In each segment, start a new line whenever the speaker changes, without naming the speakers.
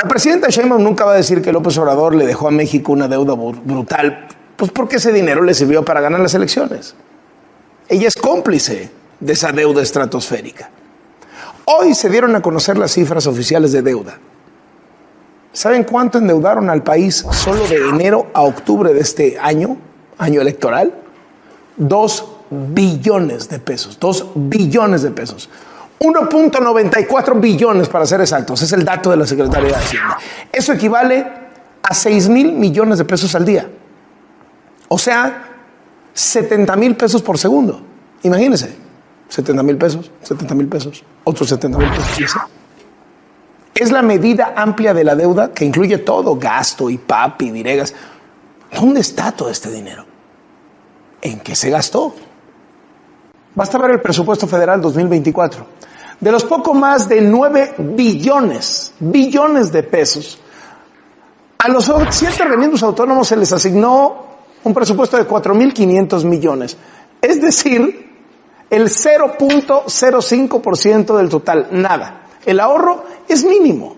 La presidenta Sheinbaum nunca va a decir que López Obrador le dejó a México una deuda brutal, pues porque ese dinero le sirvió para ganar las elecciones. Ella es cómplice de esa deuda estratosférica. Hoy se dieron a conocer las cifras oficiales de deuda. ¿Saben cuánto endeudaron al país solo de enero a octubre de este año electoral? 2 billones de pesos. 2 billones de pesos. 1.94 billones para ser exactos. Es el dato de la Secretaría de Hacienda. Eso equivale a 6,000 millones de pesos al día. O sea, 70,000 pesos por segundo. Imagínense. 70,000 pesos, 70,000 pesos, otros 70,000 pesos. Es la medida amplia de la deuda que incluye todo, gasto, IPAP, y diregas. ¿Dónde está todo este dinero? ¿En qué se gastó? Basta ver el presupuesto federal 2024. De los poco más de 9 billones de pesos, a los 7 organismos autónomos se les asignó un presupuesto de 4,500 millones. Es decir, el 0.05% del total, nada. El ahorro es mínimo.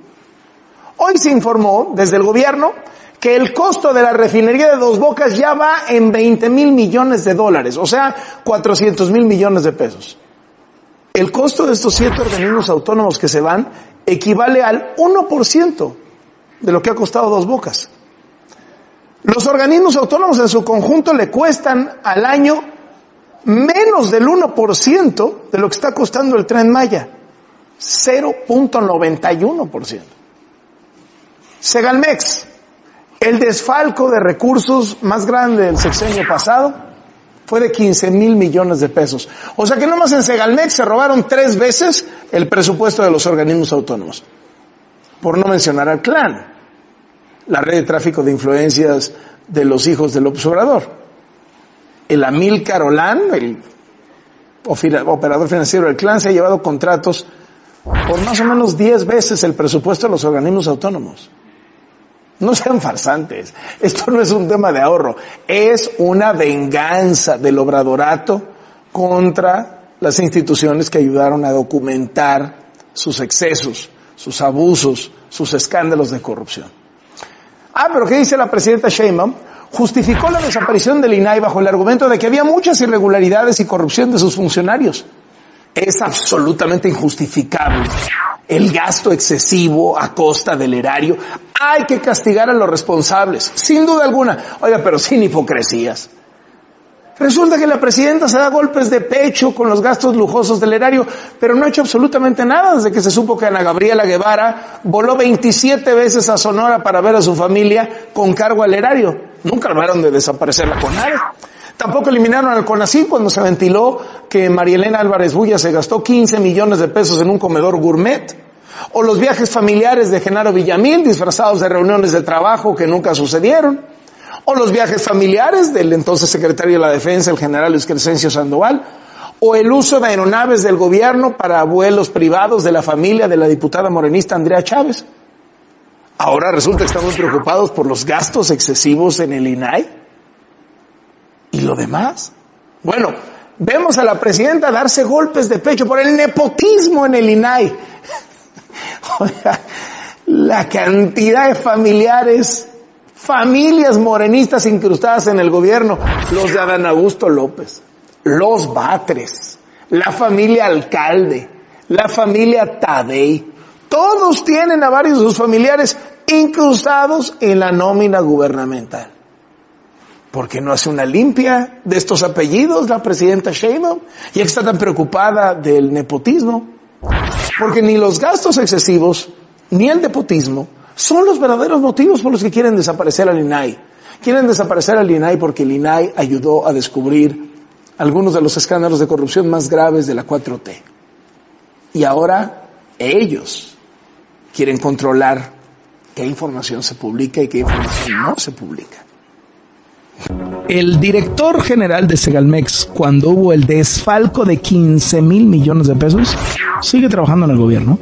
Hoy se informó desde el gobierno que el costo de la refinería de Dos Bocas ya va en 20,000 millones de dólares, o sea, 400,000 millones de pesos. El costo de estos 7 organismos autónomos que se van equivale al 1% de lo que ha costado Dos Bocas. Los organismos autónomos en su conjunto le cuestan al año menos del 1% de lo que está costando el Tren Maya. 0.91%. Segalmex, el desfalco de recursos más grande del sexenio pasado, fue de 15,000 millones de pesos. O sea que nomás en Segalmex se robaron 3 veces el presupuesto de los organismos autónomos. Por no mencionar al clan, la red de tráfico de influencias de los hijos de López Obrador. El Amílcar Olan, el operador financiero del clan, se ha llevado contratos por más o menos 10 veces el presupuesto de los organismos autónomos. No sean farsantes. Esto no es un tema de ahorro. Es una venganza del obradorato contra las instituciones que ayudaron a documentar sus excesos, sus abusos, sus escándalos de corrupción. Pero ¿qué dice la presidenta Sheinbaum? Justificó la desaparición del INAI bajo el argumento de que había muchas irregularidades y corrupción de sus funcionarios. Es absolutamente injustificable el gasto excesivo a costa del erario. Hay que castigar a los responsables, sin duda alguna. Oiga, pero sin hipocresías. Resulta que la presidenta se da golpes de pecho con los gastos lujosos del erario, pero no ha hecho absolutamente nada desde que se supo que Ana Gabriela Guevara voló 27 veces a Sonora para ver a su familia con cargo al erario. Nunca hablaron de desaparecer la CONADE. Tampoco eliminaron al CONACYT cuando se ventiló que María Elena Álvarez Bulla se gastó 15 millones de pesos en un comedor gourmet. O los viajes familiares de Genaro Villamil disfrazados de reuniones de trabajo que nunca sucedieron. O los viajes familiares del entonces secretario de la Defensa, el general Luis Crescencio Sandoval. O el uso de aeronaves del gobierno para vuelos privados de la familia de la diputada morenista Andrea Chávez. Ahora resulta que estamos preocupados por los gastos excesivos en el INAI. ¿Y lo demás? Bueno, vemos a la presidenta darse golpes de pecho por el nepotismo en el INAI. Oiga, la cantidad de familiares, familias morenistas incrustadas en el gobierno, los de Adán Augusto López, los Batres, la familia Alcalde, la familia Tadei, todos tienen a varios de sus familiares incrustados en la nómina gubernamental. ¿Por qué no hace una limpia de estos apellidos la presidenta Sheinbaum? Ya que está tan preocupada del nepotismo. Porque ni los gastos excesivos, ni el nepotismo, son los verdaderos motivos por los que quieren desaparecer al INAI. Quieren desaparecer al INAI porque el INAI ayudó a descubrir algunos de los escándalos de corrupción más graves de la 4T. Y ahora ellos quieren controlar qué información se publica y qué información no se publica. El director general de Segalmex, cuando hubo el desfalco de 15,000 millones de pesos, sigue trabajando en el gobierno.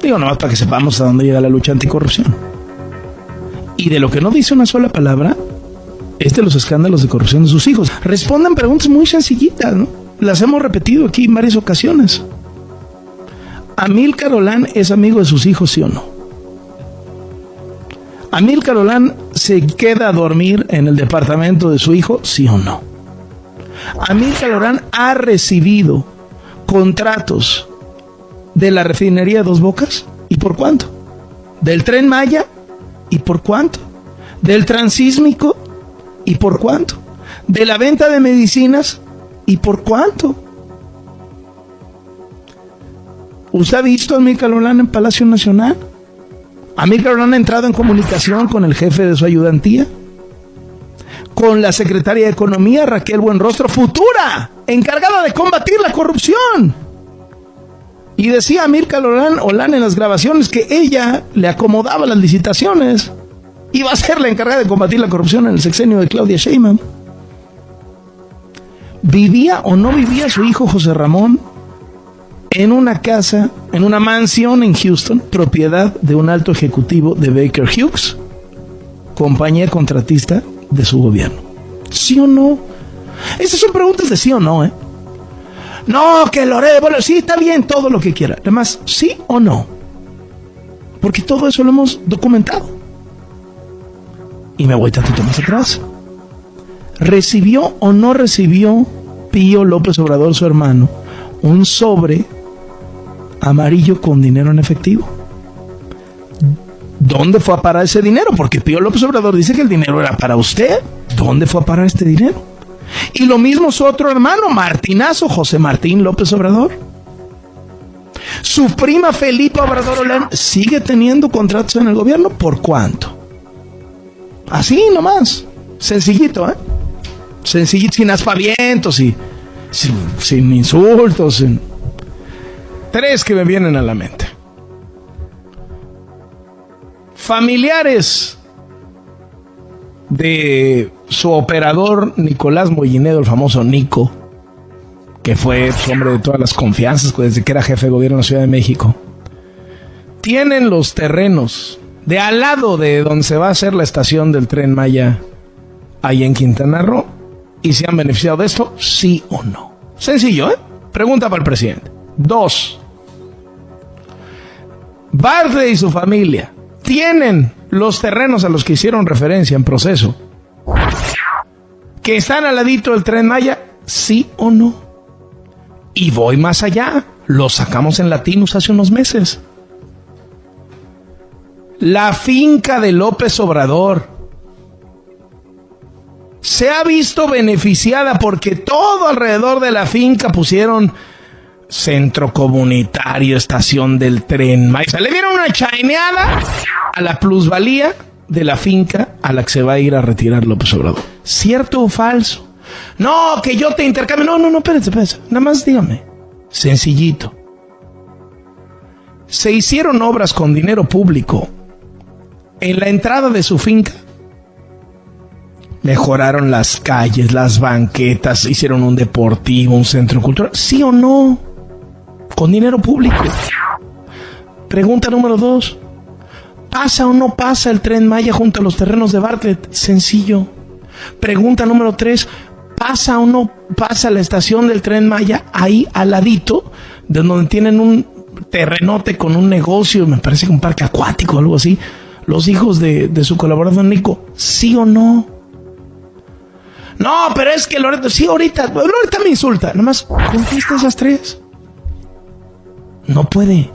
Digo, nomás para que sepamos a dónde llega la lucha anticorrupción. Y de lo que no dice una sola palabra es de los escándalos de corrupción de sus hijos. Responden preguntas muy sencillitas, ¿no? Las hemos repetido aquí en varias ocasiones. ¿Amílcar Olan es amigo de sus hijos, sí o no?
¿Amílcar Olán se queda a dormir en el departamento de su hijo, sí o no? ¿Amílcar Olán ha recibido contratos de la refinería Dos Bocas? ¿Y por cuánto? ¿Del Tren Maya? ¿Y por cuánto? ¿Del Transísmico? ¿Y por cuánto? ¿De la venta de medicinas? ¿Y por cuánto? ¿Usted ha visto a Amílcar Olán en Palacio Nacional? ¿Amílcar Olán ha entrado en comunicación con el jefe de su ayudantía? ¿Con la secretaria de Economía, Raquel Buenrostro, futura encargada de combatir la corrupción? Y decía Amílcar Olán en las grabaciones que ella le acomodaba las licitaciones. Iba a ser la encargada de combatir la corrupción en el sexenio de Claudia Sheinbaum. ¿Vivía o no vivía su hijo José Ramón en una casa, en una mansión en Houston, propiedad de un alto ejecutivo de Baker Hughes, compañía contratista de su gobierno? ¿Sí o no? Esas son preguntas de sí o no, ¿eh? No, que Loret, bueno, sí, está bien, todo lo que quiera. Además, ¿sí o no? Porque todo eso lo hemos documentado. Y me voy tantito más atrás. ¿Recibió o no recibió Pío López Obrador, su hermano, un sobre amarillo con dinero en efectivo? ¿Dónde fue a parar ese dinero? Porque Pío López Obrador dice que el dinero era para usted. ¿Dónde fue a parar este dinero? Y lo mismo su otro hermano, Martinazo, José Martín López Obrador. Su prima Felipa Obrador Olán sigue teniendo contratos en el gobierno. ¿Por cuánto? Así nomás. Sencillito, ¿eh? Sencillito, sin aspavientos y sin insultos. Tres que me vienen a la mente. Familiares de su operador Nicolás Mollinedo, el famoso Nico, que fue hombre de todas las confianzas desde que era jefe de gobierno en la Ciudad de México, tienen los terrenos de al lado de donde se va a hacer la estación del Tren Maya, ahí en Quintana Roo, y se han beneficiado de esto, sí o no. Sencillo, ¿eh? Pregunta para el presidente. 2. Bartlett y su familia tienen los terrenos a los que hicieron referencia en proceso, que están al ladito del Tren Maya, sí o no. Y voy más allá, lo sacamos en Latinos hace unos meses. La finca de López Obrador se ha visto beneficiada porque todo alrededor de la finca pusieron centro comunitario, estación del Tren Maya. Le dieron una chaineada a la plusvalía de la finca a la que se va a ir a retirar López Obrador. ¿Cierto o falso? No, que yo te intercambio. No, espérate. Nada más dígame. Sencillito. Se hicieron obras con dinero público en la entrada de su finca. Mejoraron las calles, las banquetas, hicieron un deportivo, un centro cultural. ¿Sí o no? Con dinero público. Pregunta número 2. ¿Pasa o no pasa el Tren Maya junto a los terrenos de Bartlett? Sencillo. Pregunta número 3. ¿Pasa o no pasa la estación del Tren Maya ahí al ladito, de donde tienen un terrenote con un negocio, me parece que un parque acuático o algo así, los hijos de su colaborador Nico? ¿Sí o no? No, pero es que Loreto, sí, ahorita me insulta. Nomás contesta esas 3. No puede.